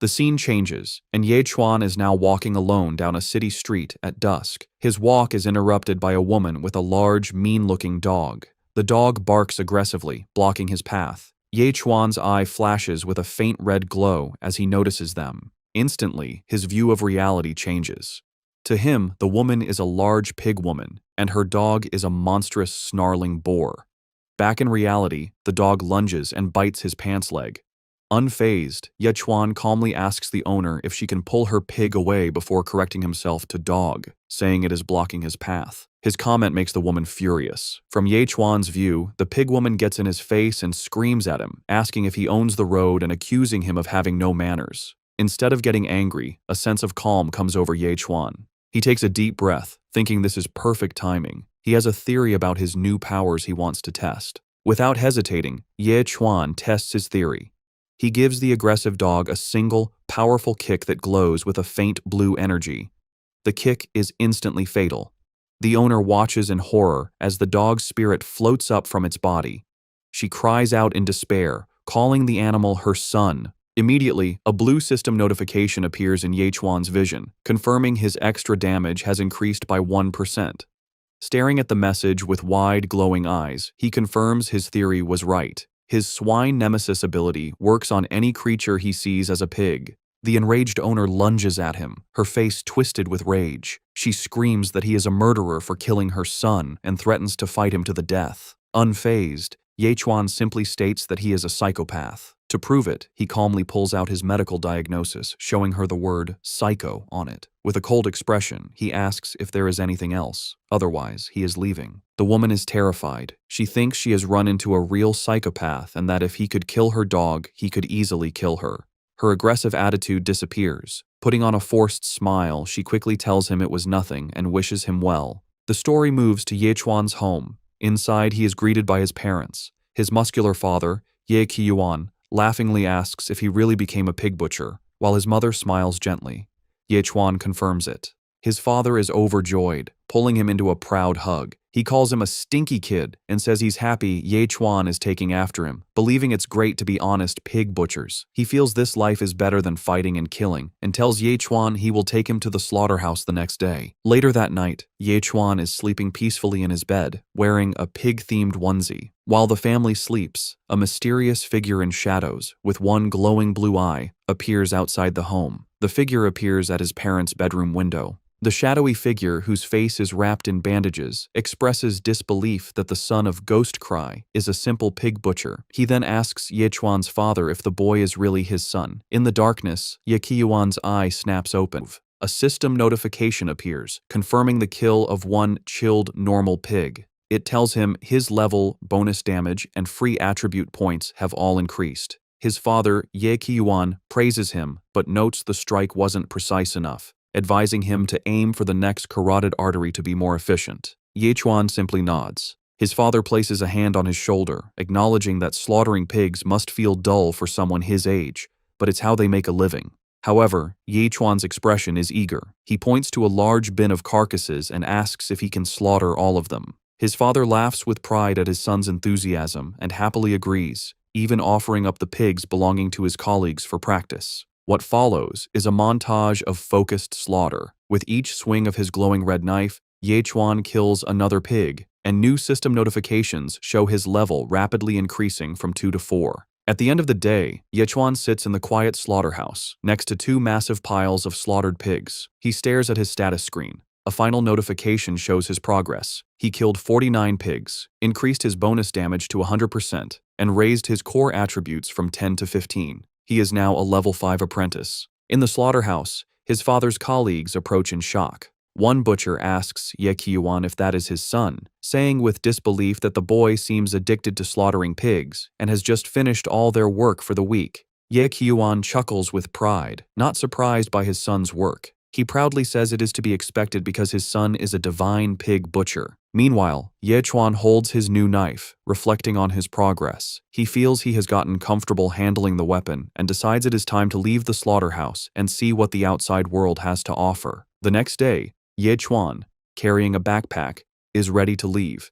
The scene changes, and Ye Chuan is now walking alone down a city street at dusk. His walk is interrupted by a woman with a large, mean-looking dog. The dog barks aggressively, blocking his path. Ye Chuan's eye flashes with a faint red glow as he notices them. Instantly, his view of reality changes. To him, the woman is a large pig woman, and her dog is a monstrous, snarling boar. Back in reality, the dog lunges and bites his pants leg. Unfazed, Ye Chuan calmly asks the owner if she can pull her pig away before correcting himself to dog, saying it is blocking his path. His comment makes the woman furious. From Ye Chuan's view, the pig woman gets in his face and screams at him, asking if he owns the road and accusing him of having no manners. Instead of getting angry, a sense of calm comes over Ye Chuan. He takes a deep breath, thinking this is perfect timing. He has a theory about his new powers he wants to test. Without hesitating, Ye Chuan tests his theory. He gives the aggressive dog a single, powerful kick that glows with a faint blue energy. The kick is instantly fatal. The owner watches in horror as the dog's spirit floats up from its body. She cries out in despair, calling the animal her son. Immediately, a blue system notification appears in Ye Chuan's vision, confirming his extra damage has increased by 1%. Staring at the message with wide, glowing eyes, he confirms his theory was right. His swine nemesis ability works on any creature he sees as a pig. The enraged owner lunges at him, her face twisted with rage. She screams that he is a murderer for killing her son and threatens to fight him to the death. Unfazed, Ye Chuan simply states that he is a psychopath. To prove it, he calmly pulls out his medical diagnosis, showing her the word psycho on it. With a cold expression, he asks if there is anything else. Otherwise, he is leaving. The woman is terrified. She thinks she has run into a real psychopath and that if he could kill her dog, he could easily kill her. Her aggressive attitude disappears. Putting on a forced smile, she quickly tells him it was nothing and wishes him well. The story moves to Ye Chuan's home. Inside, he is greeted by his parents. His muscular father, Ye Yuan, laughingly asks if he really became a pig butcher, while his mother smiles gently. Ye Chuan confirms it. His father is overjoyed, pulling him into a proud hug. He calls him a stinky kid and says he's happy Ye Chuan is taking after him, believing it's great to be honest pig butchers. He feels this life is better than fighting and killing, and tells Ye Chuan he will take him to the slaughterhouse the next day. Later that night, Ye Chuan is sleeping peacefully in his bed, wearing a pig-themed onesie. While the family sleeps, a mysterious figure in shadows, with one glowing blue eye, appears outside the home. The figure appears at his parents' bedroom window. The shadowy figure, whose face is wrapped in bandages, expresses disbelief that the son of Ghost Cry is a simple pig butcher. He then asks Ye Chuan's father if the boy is really his son. In the darkness, Ye Yuan's eye snaps open. A system notification appears, confirming the kill of one chilled normal pig. It tells him his level, bonus damage, and free attribute points have all increased. His father, Ye Yuan, praises him, but notes the strike wasn't precise enough, advising him to aim for the next carotid artery to be more efficient. Ye Chuan simply nods. His father places a hand on his shoulder, acknowledging that slaughtering pigs must feel dull for someone his age, but it's how they make a living. However, Ye Chuan's expression is eager. He points to a large bin of carcasses and asks if he can slaughter all of them. His father laughs with pride at his son's enthusiasm and happily agrees, even offering up the pigs belonging to his colleagues for practice. What follows is a montage of focused slaughter. With each swing of his glowing red knife, Ye Chuan kills another pig, and new system notifications show his level rapidly increasing from 2 to 4. At the end of the day, Ye Chuan sits in the quiet slaughterhouse, next to 2 massive piles of slaughtered pigs. He stares at his status screen. A final notification shows his progress. He killed 49 pigs, increased his bonus damage to 100%, and raised his core attributes from 10 to 15. He is now a level 5 apprentice. In the slaughterhouse, his father's colleagues approach in shock. One butcher asks Ye Yuan if that is his son, saying with disbelief that the boy seems addicted to slaughtering pigs and has just finished all their work for the week. Ye Yuan chuckles with pride, not surprised by his son's work. He proudly says it is to be expected because his son is a divine pig butcher. Meanwhile, Ye Chuan holds his new knife, reflecting on his progress. He feels he has gotten comfortable handling the weapon and decides it is time to leave the slaughterhouse and see what the outside world has to offer. The next day, Ye Chuan, carrying a backpack, is ready to leave.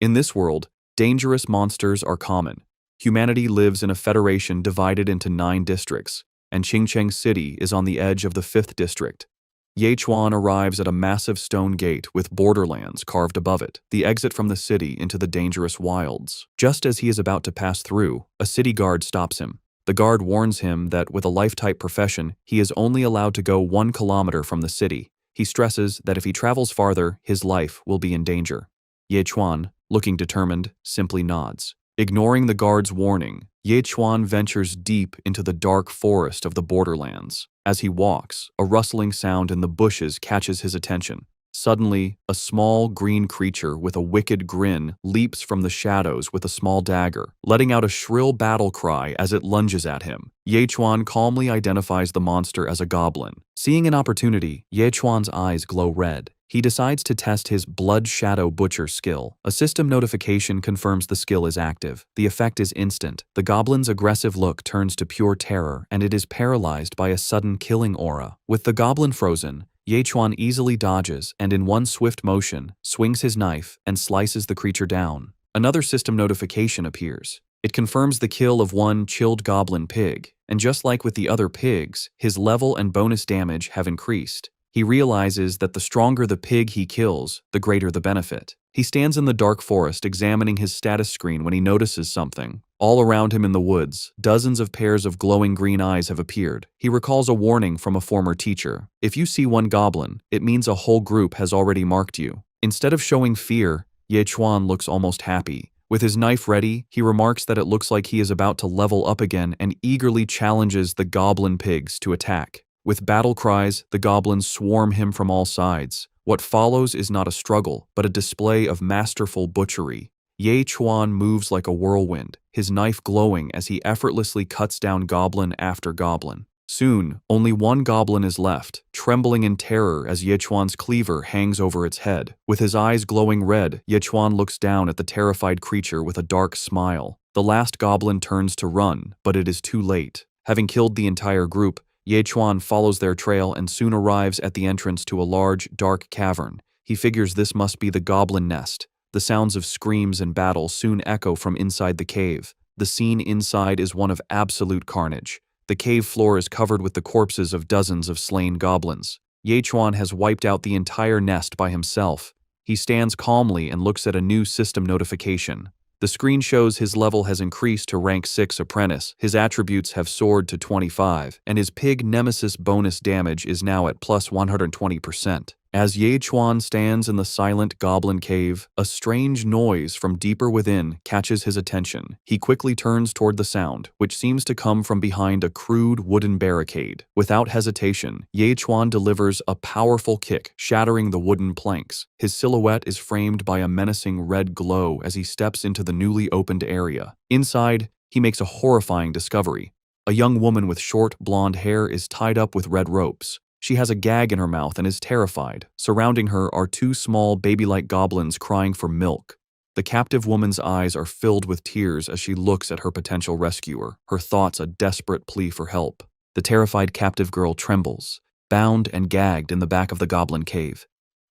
In this world, dangerous monsters are common. Humanity lives in a federation divided into 9 districts, and Qingcheng City is on the edge of the 5th district. Ye Chuan arrives at a massive stone gate with borderlands carved above it, the exit from the city into the dangerous wilds. Just as he is about to pass through, a city guard stops him. The guard warns him that with a life-type profession, he is only allowed to go 1 kilometer from the city. He stresses that if he travels farther, his life will be in danger. Ye Chuan, looking determined, simply nods. Ignoring the guard's warning, Ye Chuan ventures deep into the dark forest of the borderlands. As he walks, a rustling sound in the bushes catches his attention. Suddenly, a small green creature with a wicked grin leaps from the shadows with a small dagger, letting out a shrill battle cry as it lunges at him. Ye Chuan calmly identifies the monster as a goblin. Seeing an opportunity, Ye Chuan's eyes glow red. He decides to test his Blood Shadow Butcher skill. A system notification confirms the skill is active. The effect is instant. The goblin's aggressive look turns to pure terror, and it is paralyzed by a sudden killing aura. With the goblin frozen, Ye Chuan easily dodges and in one swift motion, swings his knife and slices the creature down. Another system notification appears. It confirms the kill of one chilled goblin pig, and just like with the other pigs, his level and bonus damage have increased. He realizes that the stronger the pig he kills, the greater the benefit. He stands in the dark forest examining his status screen when he notices something. All around him in the woods, dozens of pairs of glowing green eyes have appeared. He recalls a warning from a former teacher. If you see one goblin, it means a whole group has already marked you. Instead of showing fear, Ye Chuan looks almost happy. With his knife ready, he remarks that it looks like he is about to level up again and eagerly challenges the goblin pigs to attack. With battle cries, the goblins swarm him from all sides. What follows is not a struggle, but a display of masterful butchery. Ye Chuan moves like a whirlwind, his knife glowing as he effortlessly cuts down goblin after goblin. Soon, only one goblin is left, trembling in terror as Ye Chuan's cleaver hangs over its head. With his eyes glowing red, Ye Chuan looks down at the terrified creature with a dark smile. The last goblin turns to run, but it is too late. Having killed the entire group, Ye Chuan follows their trail and soon arrives at the entrance to a large, dark cavern. He figures this must be the goblin nest. The sounds of screams and battle soon echo from inside the cave. The scene inside is one of absolute carnage. The cave floor is covered with the corpses of dozens of slain goblins. Ye Chuan has wiped out the entire nest by himself. He stands calmly and looks at a new system notification. The screen shows his level has increased to rank 6 apprentice, his attributes have soared to 25, and his pig nemesis bonus damage is now at plus 120%. As Ye Chuan stands in the silent goblin cave, a strange noise from deeper within catches his attention. He quickly turns toward the sound, which seems to come from behind a crude wooden barricade. Without hesitation, Ye Chuan delivers a powerful kick, shattering the wooden planks. His silhouette is framed by a menacing red glow as he steps into the newly opened area. Inside, he makes a horrifying discovery. A young woman with short, blonde hair is tied up with red ropes. She has a gag in her mouth and is terrified. Surrounding her are 2 small baby-like goblins crying for milk. The captive woman's eyes are filled with tears as she looks at her potential rescuer, her thoughts a desperate plea for help. The terrified captive girl trembles, bound and gagged in the back of the goblin cave.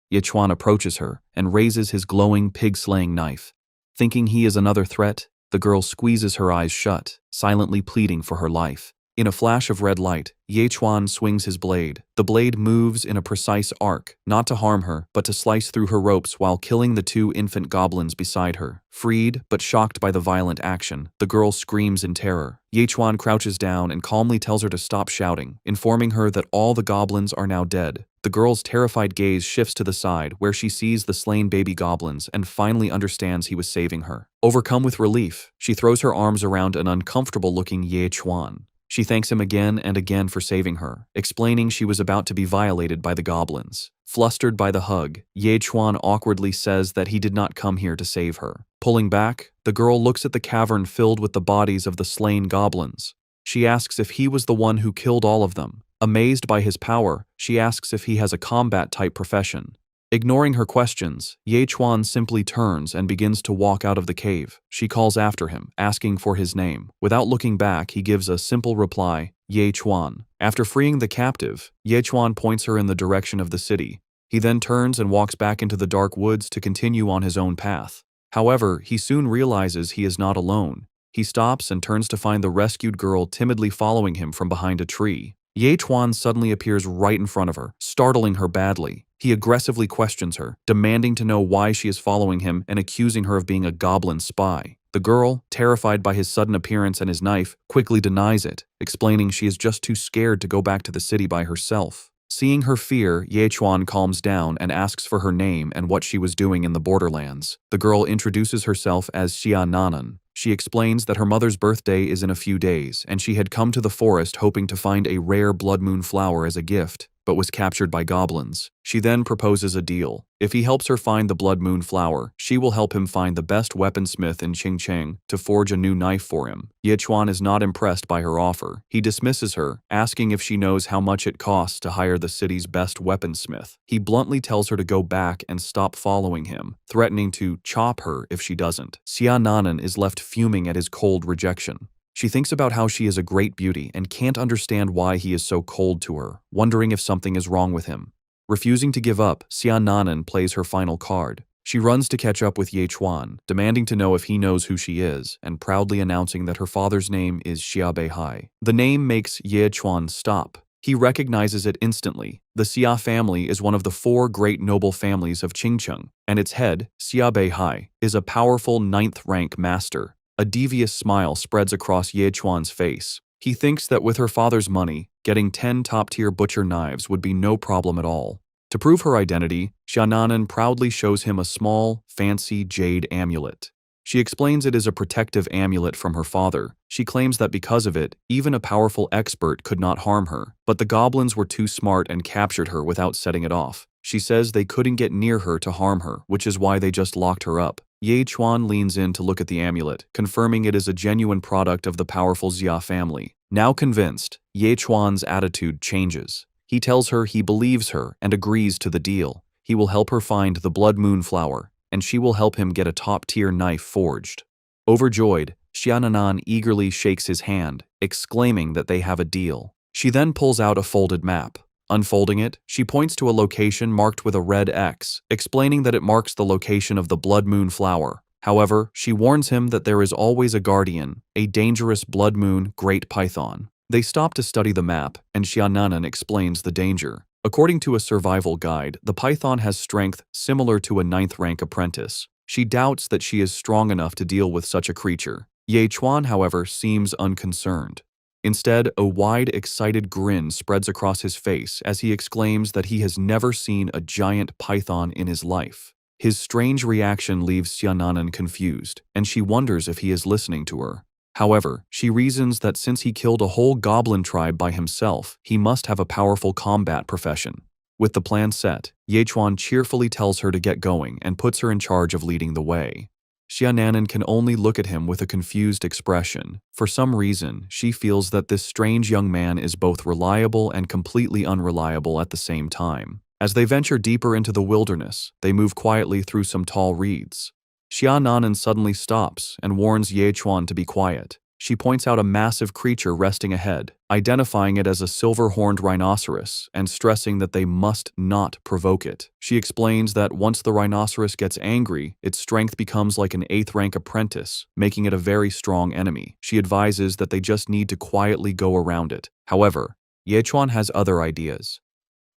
Ye Chuan approaches her and raises his glowing pig-slaying knife. Thinking he is another threat, the girl squeezes her eyes shut, silently pleading for her life. In a flash of red light, Ye Chuan swings his blade. The blade moves in a precise arc, not to harm her, but to slice through her ropes while killing the 2 infant goblins beside her. Freed, but shocked by the violent action, the girl screams in terror. Ye Chuan crouches down and calmly tells her to stop shouting, informing her that all the goblins are now dead. The girl's terrified gaze shifts to the side, where she sees the slain baby goblins and finally understands he was saving her. Overcome with relief, she throws her arms around an uncomfortable-looking Ye Chuan. She thanks him again and again for saving her, explaining she was about to be violated by the goblins. Flustered by the hug, Ye Chuan awkwardly says that he did not come here to save her. Pulling back, the girl looks at the cavern filled with the bodies of the slain goblins. She asks if he was the one who killed all of them. Amazed by his power, she asks if he has a combat-type profession. Ignoring her questions, Ye Chuan simply turns and begins to walk out of the cave. She calls after him, asking for his name. Without looking back, he gives a simple reply, Ye Chuan. After freeing the captive, Ye Chuan points her in the direction of the city. He then turns and walks back into the dark woods to continue on his own path. However, he soon realizes he is not alone. He stops and turns to find the rescued girl timidly following him from behind a tree. Ye Chuan suddenly appears right in front of her, startling her badly. He aggressively questions her, demanding to know why she is following him and accusing her of being a goblin spy. The girl, terrified by his sudden appearance and his knife, quickly denies it, explaining she is just too scared to go back to the city by herself. Seeing her fear, Ye Chuan calms down and asks for her name and what she was doing in the borderlands. The girl introduces herself as Xia Nanan. She explains that her mother's birthday is in a few days, and she had come to the forest hoping to find a rare blood moon flower as a gift, but was captured by goblins. She then proposes a deal. If he helps her find the blood moon flower, she will help him find the best weaponsmith in Qingcheng to forge a new knife for him. Ye Chuan is not impressed by her offer. He dismisses her, asking if she knows how much it costs to hire the city's best weaponsmith. He bluntly tells her to go back and stop following him, threatening to chop her if she doesn't. Xia Nanan is left fuming at his cold rejection. She thinks about how she is a great beauty and can't understand why he is so cold to her, wondering if something is wrong with him. Refusing to give up, Xia Nanan plays her final card. She runs to catch up with Ye Chuan, demanding to know if he knows who she is, and proudly announcing that her father's name is Xia Beihai. The name makes Ye Chuan stop. He recognizes it instantly. The Xia family is one of the 4 great noble families of Qingcheng, and its head, Xia Beihai, is a powerful 9th-rank master. A devious smile spreads across Ye Chuan's face. He thinks that with her father's money, getting 10 top-tier butcher knives would be no problem at all. To prove her identity, Xia Nanan proudly shows him a small, fancy jade amulet. She explains it is a protective amulet from her father. She claims that because of it, even a powerful expert could not harm her, but the goblins were too smart and captured her without setting it off. She says they couldn't get near her to harm her, which is why they just locked her up. Ye Chuan leans in to look at the amulet, confirming it is a genuine product of the powerful Xia family. Now convinced, Ye Chuan's attitude changes. He tells her he believes her and agrees to the deal. He will help her find the blood moon flower, and she will help him get a top-tier knife forged. Overjoyed, Xia Nanan eagerly shakes his hand, exclaiming that they have a deal. She then pulls out a folded map. Unfolding it, she points to a location marked with a red X, explaining that it marks the location of the blood moon flower. However, she warns him that there is always a guardian, a dangerous blood moon great python. They stop to study the map, and Xia Nanan explains the danger. According to a survival guide, the python has strength similar to a 9th-rank apprentice. She doubts that she is strong enough to deal with such a creature. Ye Chuan, however, seems unconcerned. Instead, a wide, excited grin spreads across his face as he exclaims that he has never seen a giant python in his life. His strange reaction leaves Xia Nanan confused, and she wonders if he is listening to her. However, she reasons that since he killed a whole goblin tribe by himself, he must have a powerful combat profession. With the plan set, Ye Chuan cheerfully tells her to get going and puts her in charge of leading the way. Xia Nanan can only look at him with a confused expression. For some reason, she feels that this strange young man is both reliable and completely unreliable at the same time. As they venture deeper into the wilderness, they move quietly through some tall reeds. Xia Nanan suddenly stops and warns Ye Chuan to be quiet. She points out a massive creature resting ahead, identifying it as a silver-horned rhinoceros and stressing that they must not provoke it. She explains that once the rhinoceros gets angry, its strength becomes like an 8th-rank apprentice, making it a very strong enemy. She advises that they just need to quietly go around it. However, Ye Chuan has other ideas.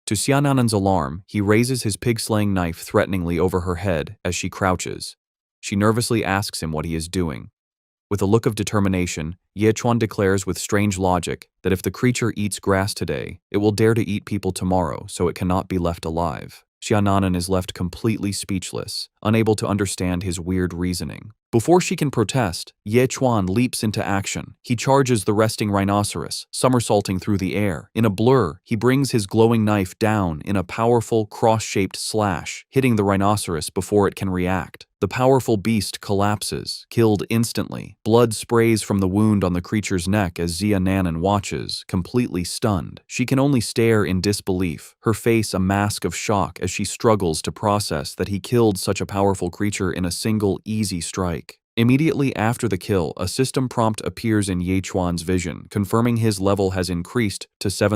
To Xia Nanan's alarm, he raises his pig-slaying knife threateningly over her head as she crouches. She nervously asks him what he is doing. With a look of determination, Ye Chuan declares with strange logic that if the creature eats grass today, it will dare to eat people tomorrow, so it cannot be left alive. Xia Nanan is left completely speechless, unable to understand his weird reasoning. Before she can protest, Ye Chuan leaps into action. He charges the resting rhinoceros, somersaulting through the air. In a blur, he brings his glowing knife down in a powerful, cross-shaped slash, hitting the rhinoceros before it can react. The powerful beast collapses, killed instantly. Blood sprays from the wound on the creature's neck as Xia Nanan watches, completely stunned. She can only stare in disbelief, her face a mask of shock as she struggles to process that he killed such a powerful creature in a single, easy strike. Immediately after the kill, a system prompt appears in Ye Chuan's vision, confirming his level has increased to 7th